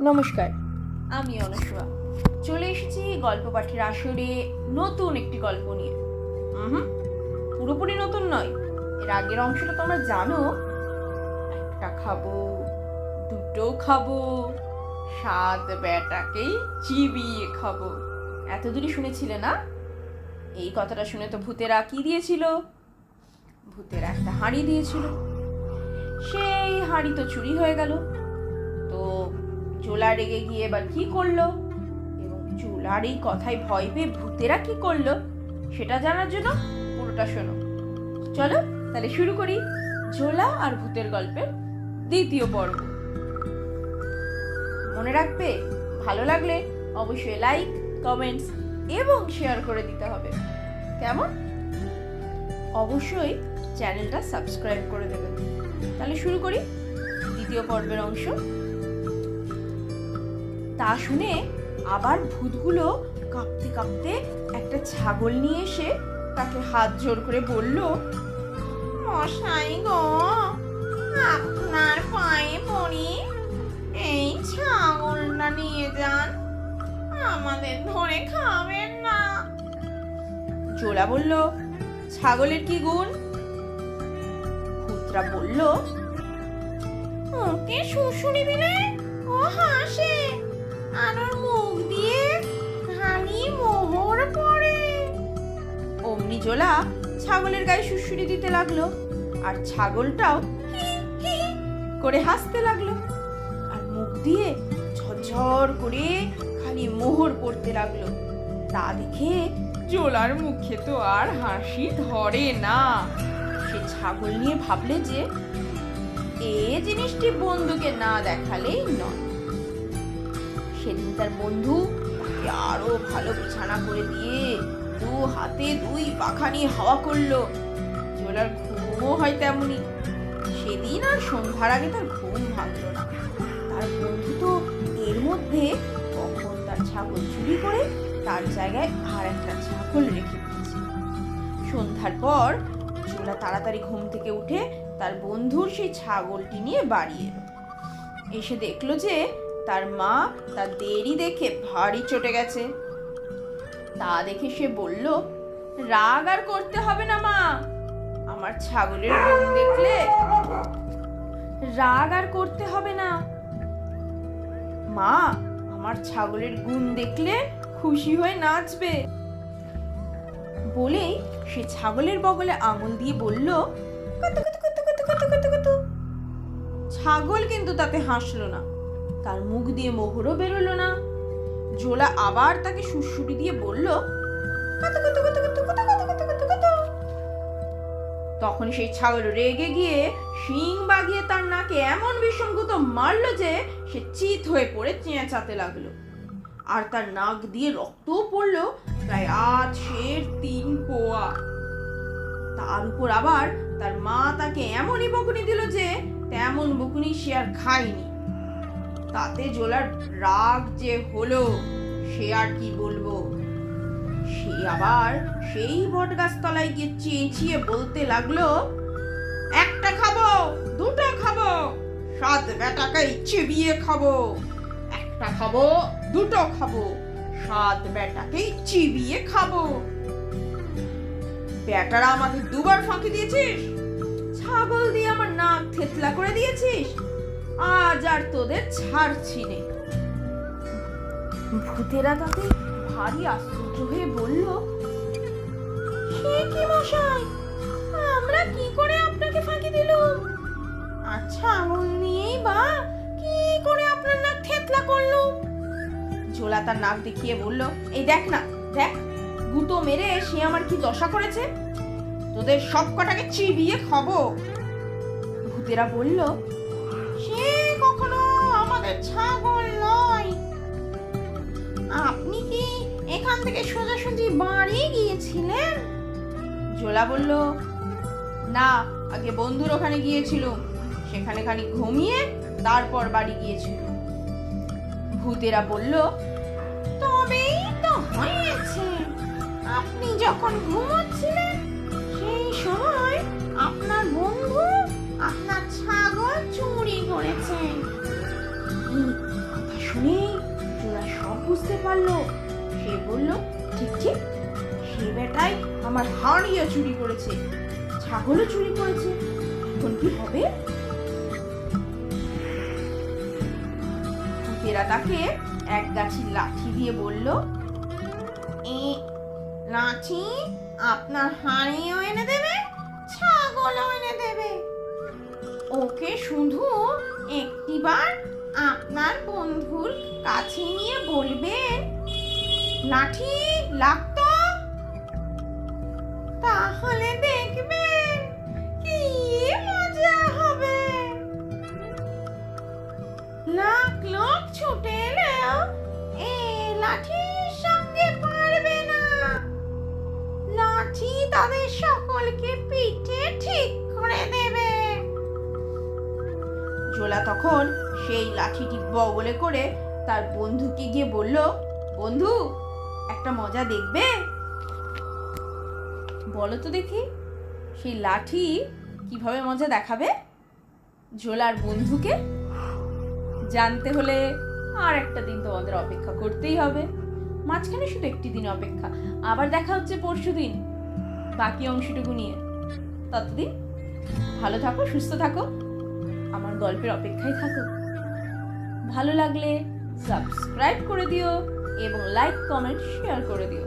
নমস্কার, আমি অনুসুয়া। চলে এসেছি গল্প পাঠের আসরে নতুন একটি গল্প নিয়ে। পুরোপুরি নতুন নয়, এর আগের অংশটা তোমরা জানো। একটা খাবো, দুটো খাবো, সাত বেটাকেই চিবিয়ে খাবো, এত দূরই শুনেছিলে না? এই কথাটা শুনে তো ভূতেরা কি দিয়েছিল? ভূতেরা একটা হাঁড়ি দিয়েছিল। সেই হাঁড়ি তো চুরি হয়ে গেল। তো জোলা রেগে গিয়ে এবার কি করলো, এবং জোলার এই কথায় ভয় পেয়ে ভূতেরা কি করলো সেটা জানার জন্য পুরোটা শোনো। চলো তাহলে শুরু করি জোলা আর ভূতের গল্পের দ্বিতীয় পর্ব। মনে রাখবে, ভালো লাগলে অবশ্যই লাইক, কমেন্টস এবং শেয়ার করে দিতে হবে। কেমন? অবশ্যই চ্যানেলটা সাবস্ক্রাইব করে দেবেন। তাহলে শুরু করি দ্বিতীয় পর্বের অংশ। তা শুনে আবার ভূতগুলো কাঁপতে কাঁপতে একটা ছাগল নিয়ে এসে তাকে হাত জোর করে বলল, মশাই গো, আপনার পায়ে পড়ি, এই ছাগলটা নিয়ে যান, আমাদের ধরে খাবেন না। জোলা বলল, ছাগলের কি গুণ? ভূতরা বলল, ওকে শুশুড়ি দিলে ও হাসে, আর ওর মুখ দিয়ে খালি মোহর পড়ে। অমনি জোলা ছাগলের গায়ে শুশুড়ি দিতে লাগলো, আর ছাগলটাও হি হি করে হাসতে লাগলো, আর মুখ দিয়ে ঝরঝর করে খালি মোহর পড়তে লাগলো। তা দেখে জোলার মুখে তো আর হাসি ধরে না। সে ছাগল নিয়ে ভাবলে যে এ জিনিসটি বন্ধুকে না দেখালেই নয়। সেদিন তার বন্ধু তাকে আরো ভালো বিছানা করে দিয়ে দু হাতে দুই পাখা নিয়ে হাওয়া করলো। জোলার ঘুমও হয় তেমনি। সেদিন আর সন্ধ্যার আগে তার ঘুম ভাঙলো না। তার বন্ধু তো এর মধ্যে কখন তার ছাগল চুরি করে তার জায়গায় আর একটা ছাগল রেখে দিয়েছে। সন্ধ্যার পর জোলা তাড়াতাড়ি ঘুম থেকে উঠে তার বন্ধুর সেই ছাগলটি নিয়ে বাড়ি এলো। এসে দেখলো যে তার মা তার দেরি দেখে ভারী চটে গেছে। তা দেখে সে বলল, রাগ আর করতে হবে না মা, আমার ছাগলের গুণ দেখলে রাগ আর করতে হবে না মা, আমার ছাগলের গুণ দেখলে খুশি হয়ে নাচবে। বলেই সে ছাগলের বগলে আঙুল দিয়ে বলল, কুতু কুতু কুতু কুতু কুতু কুতু কুতু। ছাগল কিন্তু তাতে হাসলো না, তার মুখ দিয়ে মোহরও বেরোলো না। জোলা আবার তাকে সুড়সুড়ি দিয়ে বলল, কুতু কুতু কুতু কুতু কুতু কুতু কুতু কুতু কুতু। তখন সেই ছাগল রেগে গিয়ে শিং বাগিয়ে তার নাকে এমন ভীষণ গুঁতো মারলো যে সে চিত হয়ে পড়ে চেঁচাতে লাগলো, আর তার নাক দিয়ে রক্তও পড়লো প্রায় 3 পোয়া। তার উপর আবার তার মা তাকে এমনই বকুনি দিল যে তেমন বকুনি সে আর খায়নি। তাতে জোলার রাগ যে হলো সে আর কি বলবো। সে আবার সেই বটগাছ তলায় গিয়ে চেঁচিয়ে বলতে লাগলো, একটা খাবো, দুটো খাবো, সাত বেটাকেই চিবিয়ে খাবো, একটা খাবো, দুটো খাবো, সাত বেটাকেই চিবিয়ে খাবো। বেটারা আমাকে দুবার ফাঁকি দিয়েছিস, ছাগল দিয়ে আমার নাক থেতলা করে দিয়েছিস, আজ আর তোদের ছাড়ছি নে। ভূতেরা তাতে ভারী আশ্চর্য হয়ে বলল, সে কি মশাই, আমরা কি করে আপনাকে ফাঁকি দিলুম? আর ছাগল নিয়েই বা কি করে আপনার নাক থেতলা করলো? ঝোলা তার নাক দেখিয়ে বলল, এই দেখ না, দেখ, গুঁতো মেরে সে আমার কি দশা করেছে, তোদের সব কটাকে চিবিয়ে খাবো। ভূতেরা বলল, সে কখনো আমাদের ছাগল নয়, আপনি কি এখান থেকে সোজাসুজি বাড়ি গিয়েছিলেন? জোলা বলল, না, আগে বন্ধুর ওখানে গিয়েছিলাম, সেখানে খানিক ঘুমিয়ে তারপর বাড়ি গিয়েছিল। ভূতেরা বলল, তবেই তো হয়েছে, আপনি যখন ঘুমোচ্ছিলেন সেই সময় আপনার বন্ধু আপনার ছাগল চুরি করেছে। কথা শুনেই জোলা সব বুঝতে পারলো। সে বলল, ঠিক ঠিক, সে বেটাই আমার হাঁড়িও চুরি করেছে, ছাগলও চুরি করেছে, এখন কি হবে? ভূতেরা তাকে এক গাছি লাঠি দিয়ে বলল, এ লাঠি আপনার হাঁড়িও এনে দেবে, ছাগলও এনে দেবে। ওকে শুধু একটিবার আপনার বন্ধুর কাছে নিয়ে বলবেন, লাঠি লাগতো, তাহলে দেখবেন কি মজা হবে। লাখ লোক ছুটে এলেও এই লাঠির সঙ্গে পারবে না। লাঠি তাদের সকলকে পিঠে ঠিক করে দেবে। জোলা তখন সেই লাঠিটি বগলে করে তার বন্ধুকে গিয়ে বলল, বন্ধু, একটা মজা দেখবে? বলো তো দেখি, সেই লাঠি কিভাবে মজা দেখাবে জোলার বন্ধুকে? জানতে হলে আর একটা দিন তোমাদের অপেক্ষা করতেই হবে। মাঝখানে শুধু একটি দিন অপেক্ষা, আবার দেখা হচ্ছে পরশুদিন বাকি অংশটুকু নিয়ে। ততদিন ভালো থাকো, সুস্থ থাকো, আমার গল্পের অপেক্ষায় থাকো। ভালো লাগলে সাবস্ক্রাইব করে দিও এবং লাইক, কমেন্ট, শেয়ার করে দিও।